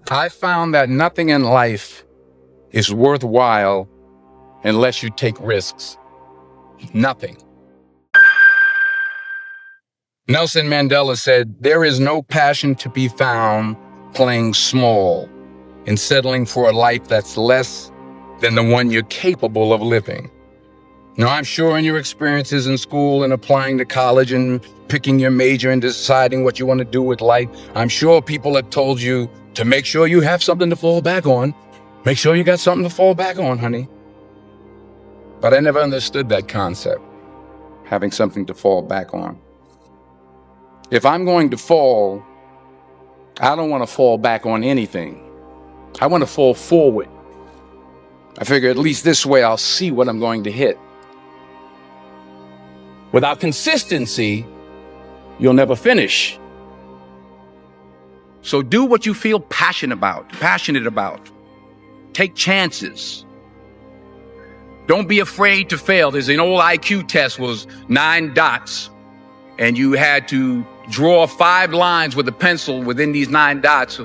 I found that nothing in life is worthwhile unless you take risks. Nothing. Nelson Mandela said, "There is no passion to be found playing small and settling for a life that's less than the one you're capable of living." Now, I'm sure in your experiences in school and applying to college and picking your major and deciding what you want to do with life, I'm sure people have told you to make sure you have something to fall back on. Make sure you got something to fall back on, honey. But I never understood that concept, having something to fall back on. If I'm going to fall, I don't want to fall back on anything. I want to fall forward. I figure at least this way I'll see what I'm going to hit. Without consistency, you'll never finish. So do what you feel passionate about. Take chances. Don't be afraid to fail. There's an old IQ test, was 9 dots, and you had to draw 5 lines with a pencil within these 9 dots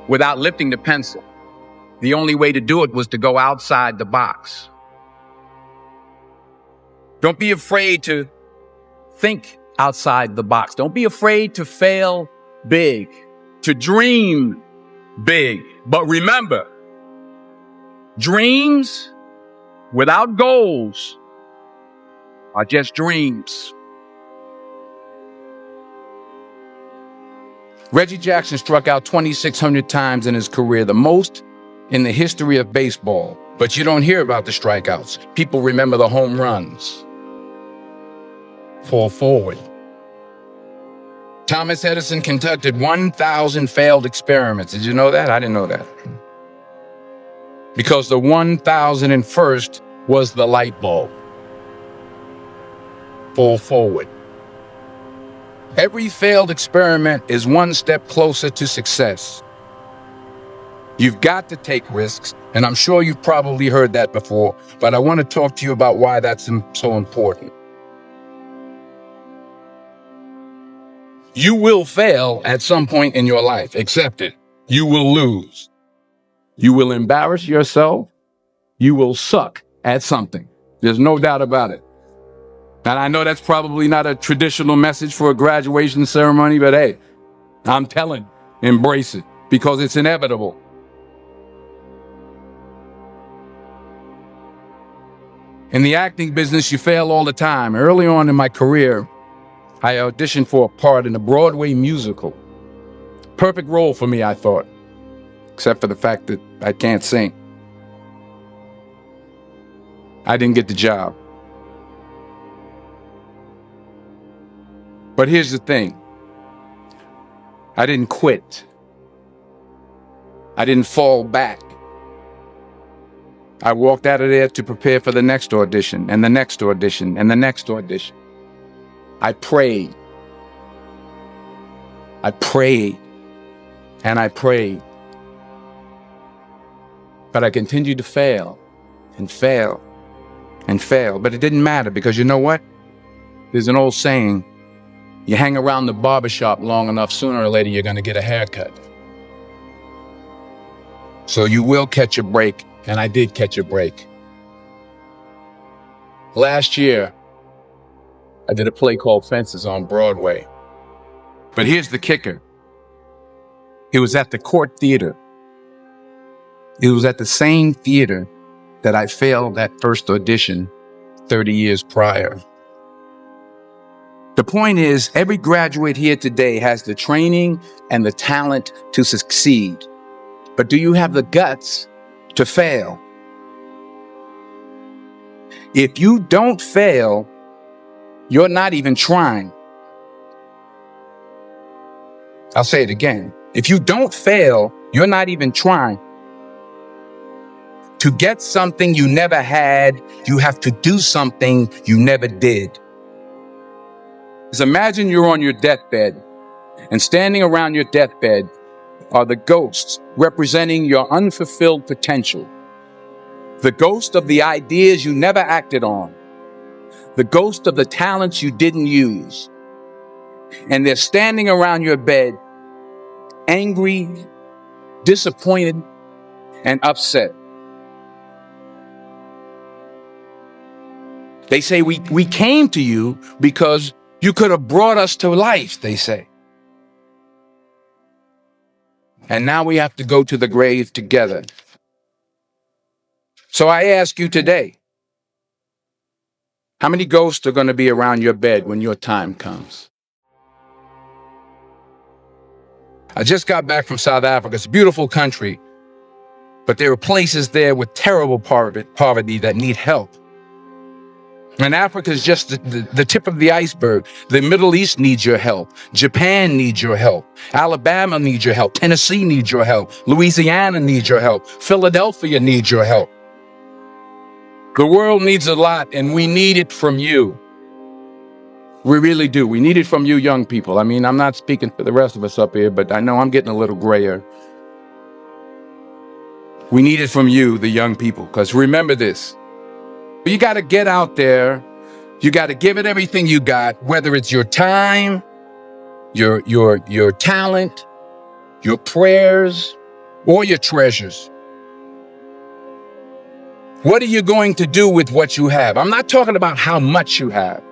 without lifting the pencil. The only way to do it was to go outside the box. Don't be afraid to think outside the box. Don't be afraid to fail big, to dream big. But remember, dreams without goals are just dreams. Reggie Jackson struck out 2,600 times in his career, the most in the history of baseball. But you don't hear about the strikeouts. People remember the home runs. Fall forward. Thomas Edison conducted 1,000 failed experiments. Did you know that? I didn't know that. Because the 1,001st was the light bulb. Fall forward. Every failed experiment is one step closer to success. You've got to take risks, and I'm sure you've probably heard that before, but I want to talk to you about why that's so important. You will fail at some point in your life. Accept it. You will lose. You will embarrass yourself. You will suck at something. There's no doubt about it. And I know that's probably not a traditional message for a graduation ceremony, but hey, I'm telling, embrace it because it's inevitable. In the acting business, you fail all the time. Early on in my career, I auditioned for a part in a Broadway musical. Perfect role for me, I thought, except for the fact that I can't sing. I didn't get the job. But here's the thing. I didn't quit. I didn't fall back. I walked out of there to prepare for the next audition, and the next audition, and the next audition. I prayed. I prayed. And I prayed. But I continued to fail and fail and fail. But it didn't matter because you know what? There's an old saying, you hang around the barbershop long enough, sooner or later you're going to get a haircut. So you will catch a break, and I did catch a break. Last year, I did a play called Fences on Broadway. But here's the kicker. It was at the Court Theater. It was at the same theater that I failed that first audition 30 years prior. The point is, every graduate here today has the training and the talent to succeed. But do you have the guts to fail? If you don't fail, you're not even trying. I'll say it again. If you don't fail, you're not even trying. To get something you never had, you have to do something you never did. Just imagine you're on your deathbed, and standing around your deathbed are the ghosts representing your unfulfilled potential. The ghost of the ideas you never acted on. The ghost of the talents you didn't use. And they're standing around your bed, angry, disappointed, and upset. They say, we came to you because you could have brought us to life, they say. And now we have to go to the grave together. So I ask you today, how many ghosts are going to be around your bed when your time comes? I just got back from South Africa. It's a beautiful country, but there are places there with terrible poverty that need help. And Africa is just the tip of the iceberg. The Middle East needs your help. Japan needs your help. Alabama needs your help. Tennessee needs your help. Louisiana needs your help. Philadelphia needs your help. The world needs a lot, and we need it from you. We really do. We need it from you young people. I mean, I'm not speaking for the rest of us up here, but I know I'm getting a little grayer. We need it from you, the young people, because remember this. You got to get out there. You got to give it everything you got, whether it's your time, your talent, your prayers, or your treasures. What are you going to do with what you have? I'm not talking about how much you have.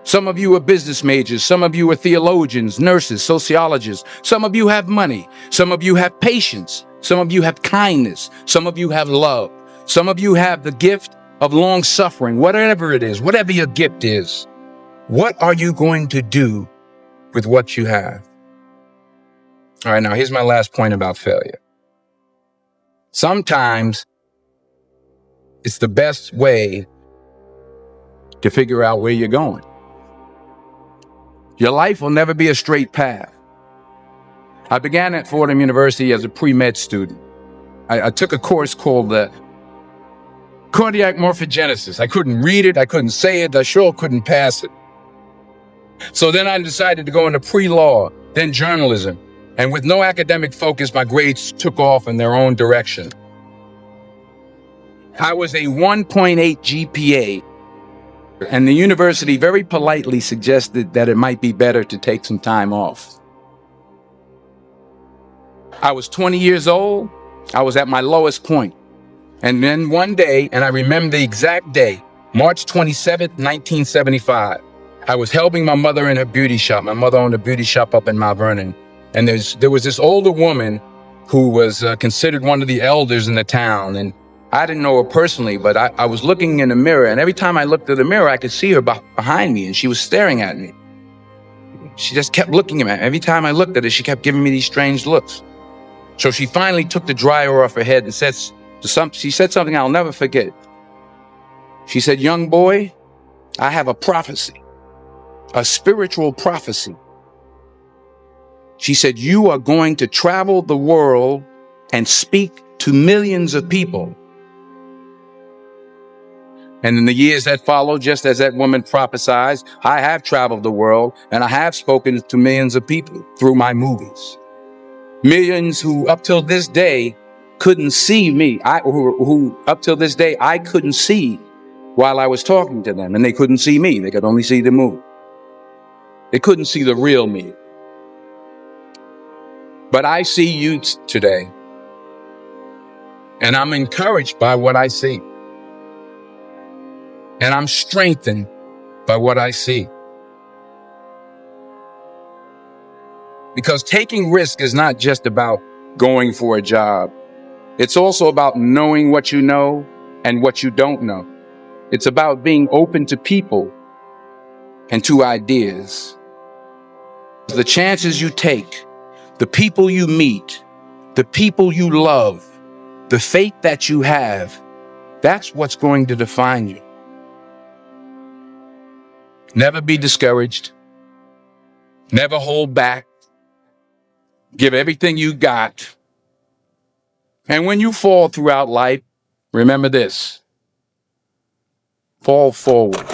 Some of you are business majors. Some of you are theologians, nurses, sociologists. Some of you have money. Some of you have patience. Some of you have kindness. Some of you have love. Some of you have the gift of long suffering, whatever it is, whatever your gift is. What are you going to do with what you have? All right, now here's my last point about failure. Sometimes it's the best way to figure out where you're going. Your life will never be a straight path. I began at Fordham University as a pre-med student. I took a course called the cardiac morphogenesis. I couldn't read it. I couldn't say it. I sure couldn't pass it. So then I decided to go into pre-law, then journalism. And with no academic focus, my grades took off in their own direction. I was a 1.8 GPA, and the university very politely suggested that it might be better to take some time off. I was 20 years old. I was at my lowest point. And then one day, and I remember the exact day, March 27th, 1975, I was helping my mother in her beauty shop. My mother owned a beauty shop up in Mount Vernon. And there was this older woman who was considered one of the elders in the town. And I didn't know her personally, but I was looking in the mirror. And every time I looked at the mirror, I could see her behind me, and she was staring at me. She just kept looking at me. Every time I looked at her, she kept giving me these strange looks. So she finally took the dryer off her head and she said something I'll never forget. She said, "Young boy, I have a prophecy, a spiritual prophecy." She said, "You are going to travel the world and speak to millions of people." And in the years that followed, just as that woman prophesied, I have traveled the world and I have spoken to millions of people through my movies. Millions who up till this day couldn't see me, who up till this day I couldn't see while I was talking to them, and they couldn't see me. They could only see the movie. They couldn't see the real me. But I see you today, and I'm encouraged by what I see. And I'm strengthened by what I see. Because taking risk is not just about going for a job. It's also about knowing what you know and what you don't know. It's about being open to people and to ideas. The chances you take, the people you meet, the people you love, the faith that you have, that's what's going to define you. Never be discouraged. Never hold back. Give everything you got. And when you fall throughout life, remember this: fall forward.